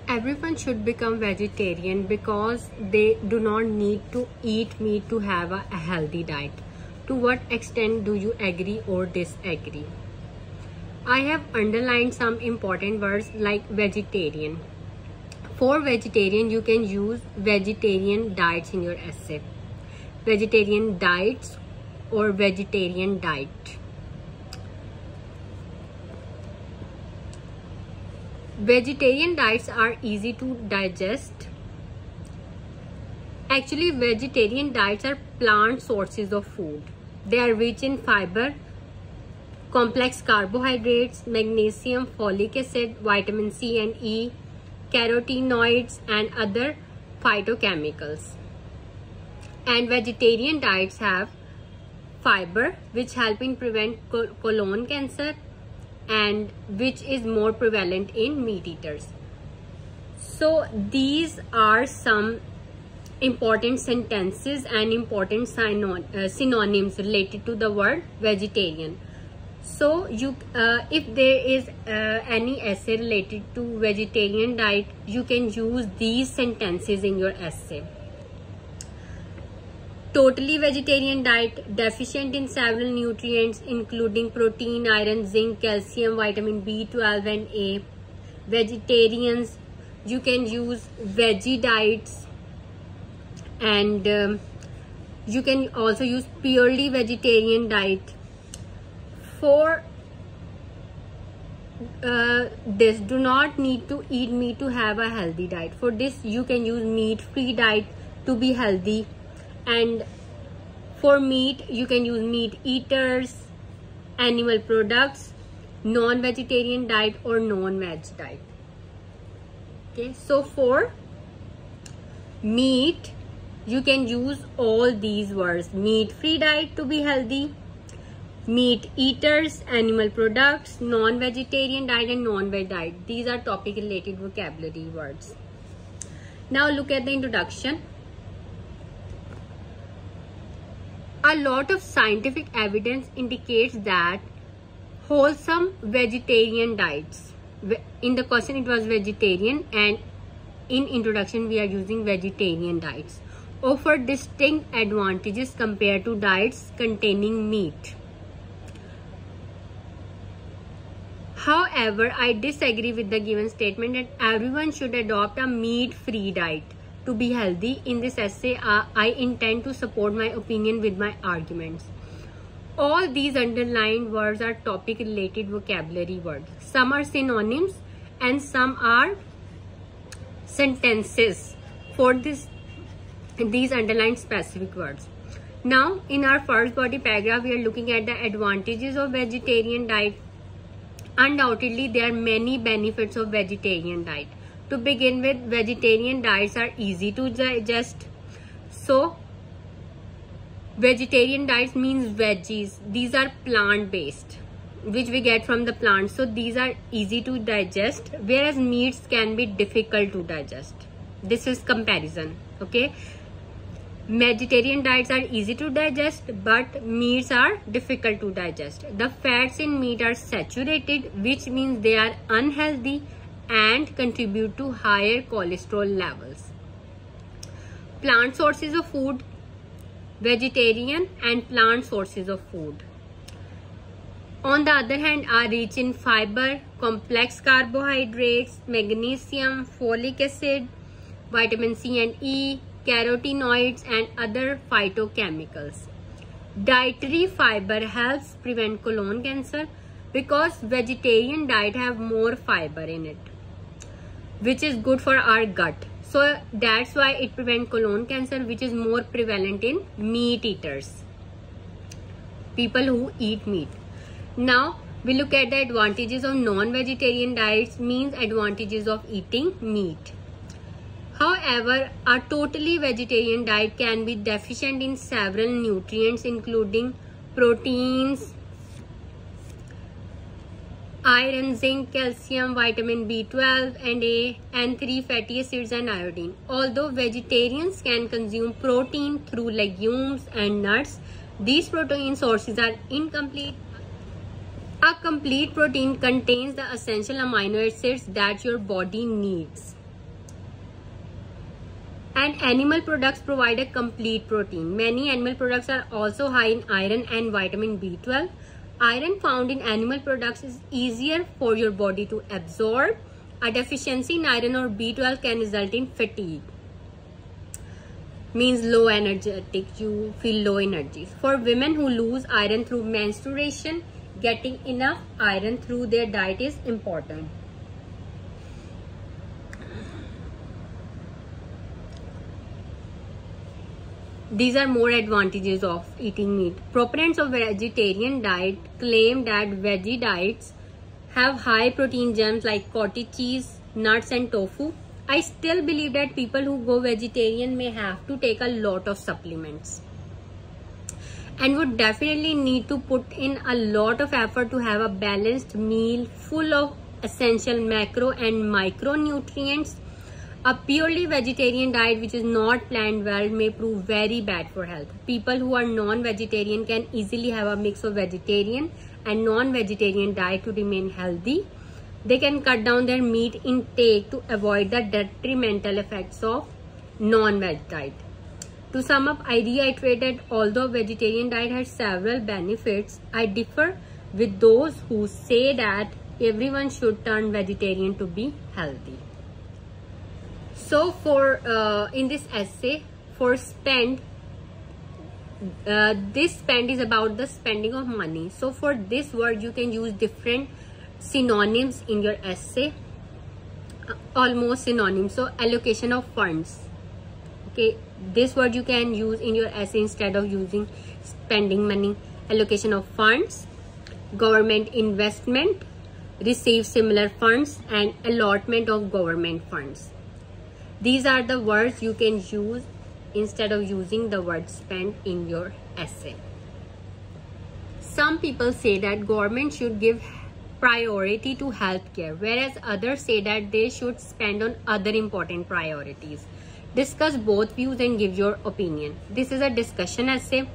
Everyone should become vegetarian because they do not need to eat meat to have a healthy diet. To what extent do you agree or disagree? I have underlined some important words like vegetarian. For vegetarian, you can use vegetarian diets in your essay. Vegetarian diets or vegetarian diet. Vegetarian diets are easy to digest. Actually, vegetarian diets are plant sources of food. They are rich in fiber, complex carbohydrates, magnesium, folic acid, vitamin C and E, carotenoids and other phytochemicals. And vegetarian diets have fiber, which help in prevent colon cancer and which is more prevalent in meat eaters. So these are some important sentences and important synonyms related to the word vegetarian. So if there is any essay related to vegetarian diet, you can use these sentences in your essay. Totally vegetarian diet, deficient in several nutrients including protein, iron, zinc, calcium, vitamin B12 and A. Vegetarians, you can use veggie diets, and you can also use purely vegetarian diet. For this, do not need to eat meat to have a healthy diet. For this, you can use meat-free diet to be healthy. And for meat, you can use meat eaters, animal products, non-vegetarian diet or non-veg diet. Okay, so for meat, you can use all these words: meat-free diet to be healthy, meat eaters, animal products, non-vegetarian diet and non-veg diet. These are topic related vocabulary words. Now look at the introduction. A lot of scientific evidence indicates that wholesome vegetarian diets, in the question it was vegetarian and in introduction we are using vegetarian diets, offer distinct advantages compared to diets containing meat. However, I disagree with the given statement that everyone should adopt a meat-free diet to be healthy. In this essay, I intend to support my opinion with my arguments. All these underlined words are topic-related vocabulary words. Some are synonyms and some are sentences for these underlined specific words. Now, in our first body paragraph, we are looking at the advantages of vegetarian diet. Undoubtedly, there are many benefits of vegetarian diet. To begin with, vegetarian diets are easy to digest. So, vegetarian diets means veggies. These are plant-based, which we get from the plants. So, these are easy to digest, whereas meats can be difficult to digest. This is comparison, okay? Vegetarian diets are easy to digest, but meats are difficult to digest. The fats in meat are saturated, which means they are unhealthy and contribute to higher cholesterol levels. Plant sources of food, vegetarian and plant sources of food, on the other hand, are rich in fiber, complex carbohydrates, magnesium, folic acid, vitamin C and E, carotenoids and other phytochemicals. Dietary fiber helps prevent colon cancer because vegetarian diet have more fiber in it, which is good for our gut. So that's why it prevents colon cancer, which is more prevalent in meat eaters, people who eat meat. Now we look at the advantages of non-vegetarian diets, means advantages of eating meat. However, a totally vegetarian diet can be deficient in several nutrients including proteins, iron, zinc, calcium, vitamin B12 and A, and 3 fatty acids and iodine. Although vegetarians can consume protein through legumes and nuts, these protein sources are incomplete. A complete protein contains the essential amino acids that your body needs. And animal products provide a complete protein. Many animal products are also high in iron and vitamin B12. Iron found in animal products is easier for your body to absorb. A deficiency in iron or B12 can result in fatigue. Means low energetic, you feel low energy. For women who lose iron through menstruation, getting enough iron through their diet is important. These are more advantages of eating meat. Proponents of vegetarian diet claim that veggie diets have high protein gems like cottage cheese, nuts and tofu. I still believe that people who go vegetarian may have to take a lot of supplements and would definitely need to put in a lot of effort to have a balanced meal full of essential macro and micronutrients. A purely vegetarian diet which is not planned well may prove very bad for health. People who are non-vegetarian can easily have a mix of vegetarian and non-vegetarian diet to remain healthy. They can cut down their meat intake to avoid the detrimental effects of non-veg diet. To sum up, I reiterate that although vegetarian diet has several benefits, I differ with those who say that everyone should turn vegetarian to be healthy. So for in this essay, for spend, this spend is about the spending of money. So for this word, you can use different synonyms in your essay, almost synonyms. So allocation of funds. Okay, this word you can use in your essay instead of using spending money. Allocation of funds, government investment, receive similar funds, and allotment of government funds. These are the words you can use instead of using the word spend in your essay. Some people say that government should give priority to healthcare, whereas others say that they should spend on other important priorities. Discuss both views and give your opinion. This is a discussion essay.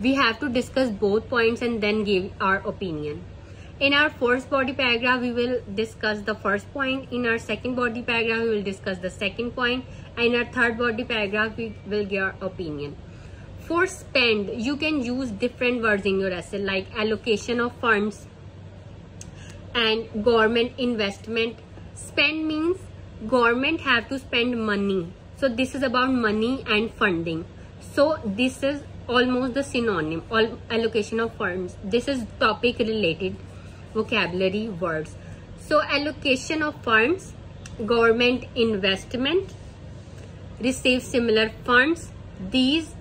We have to discuss both points and then give our opinion. In our first body paragraph, we will discuss the first point. In our second body paragraph, we will discuss the second point. And in our third body paragraph, we will give our opinion. For spend, you can use different words in your essay like allocation of funds and government investment. Spend means government have to spend money. So this is about money and funding. So this is almost the synonym, allocation of funds. This is topic related vocabulary words. So allocation of funds, government investment, receive similar funds. These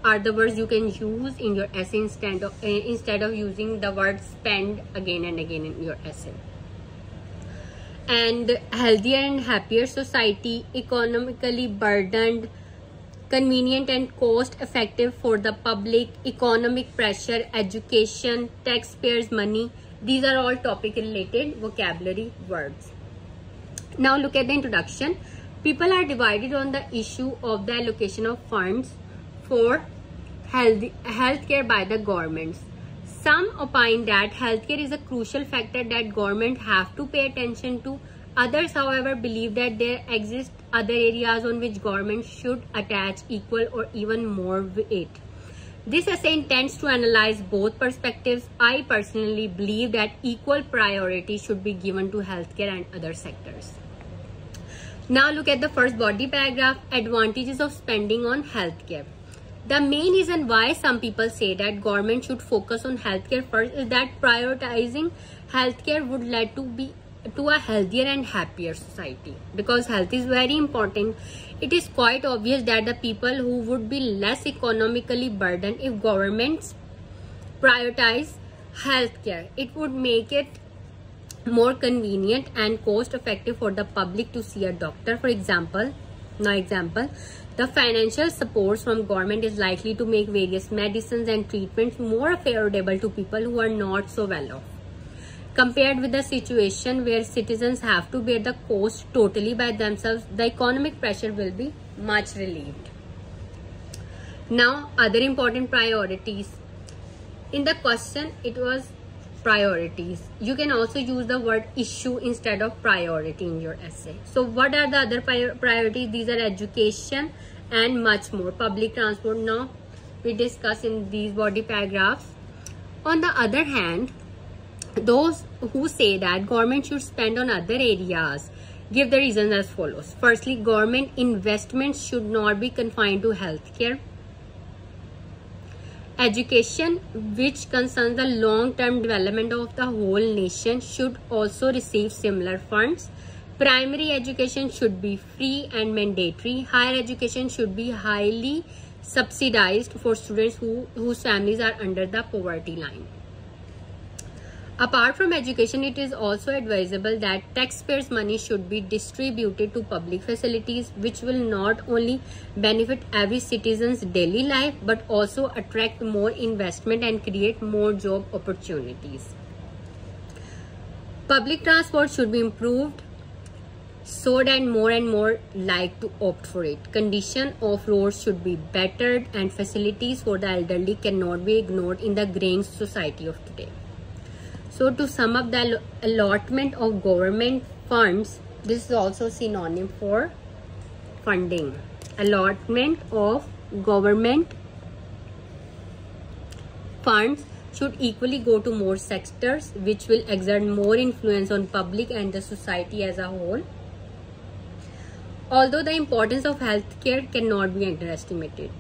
are the words you can use in your essay instead of using the word spend again and again in your essay. And healthier and happier society, economically burdened, convenient and cost effective for the public, economic pressure, education, taxpayers' money. These are all topic related vocabulary words. Now look at the introduction. People are divided on the issue of the allocation of funds for healthcare by the governments. Some opine that healthcare is a crucial factor that government have to pay attention to. Others, however, believe that there exist other areas on which government should attach equal or even more weight. This essay intends to analyze both perspectives. I personally believe that equal priority should be given to healthcare and other sectors. Now look at the first body paragraph, advantages of spending on healthcare. The main reason why some people say that government should focus on healthcare first is that prioritizing healthcare would lead to a healthier and happier society. Because health is very important, it is quite obvious that the people who would be less economically burdened if governments prioritize healthcare. It would make it more convenient and cost effective for the public to see a doctor. For example, the financial support from government is likely to make various medicines and treatments more affordable to people who are not so well off. Compared with the situation where citizens have to bear the cost totally by themselves, the economic pressure will be much relieved. Now, other important priorities. In the question, it was priorities. You can also use the word issue instead of priority in your essay. So what are the other priorities? These are education and much more. Public transport now we discuss in these body paragraphs. On the other hand, those who say that government should spend on other areas give the reasons as follows. Firstly, government investments should not be confined to healthcare. Education, which concerns the long-term development of the whole nation, should also receive similar funds. Primary education should be free and mandatory. Higher education should be highly subsidized for students whose families are under the poverty line. Apart from education, it is also advisable that taxpayers' money should be distributed to public facilities, which will not only benefit every citizen's daily life but also attract more investment and create more job opportunities. Public transport should be improved so that more and more like to opt for it. Condition of roads should be bettered and facilities for the elderly cannot be ignored in the graying society of today. So to sum up, the allotment of government funds, this is also synonym for funding. Allotment of government funds should equally go to more sectors, which will exert more influence on public and the society as a whole. Although the importance of healthcare cannot be underestimated.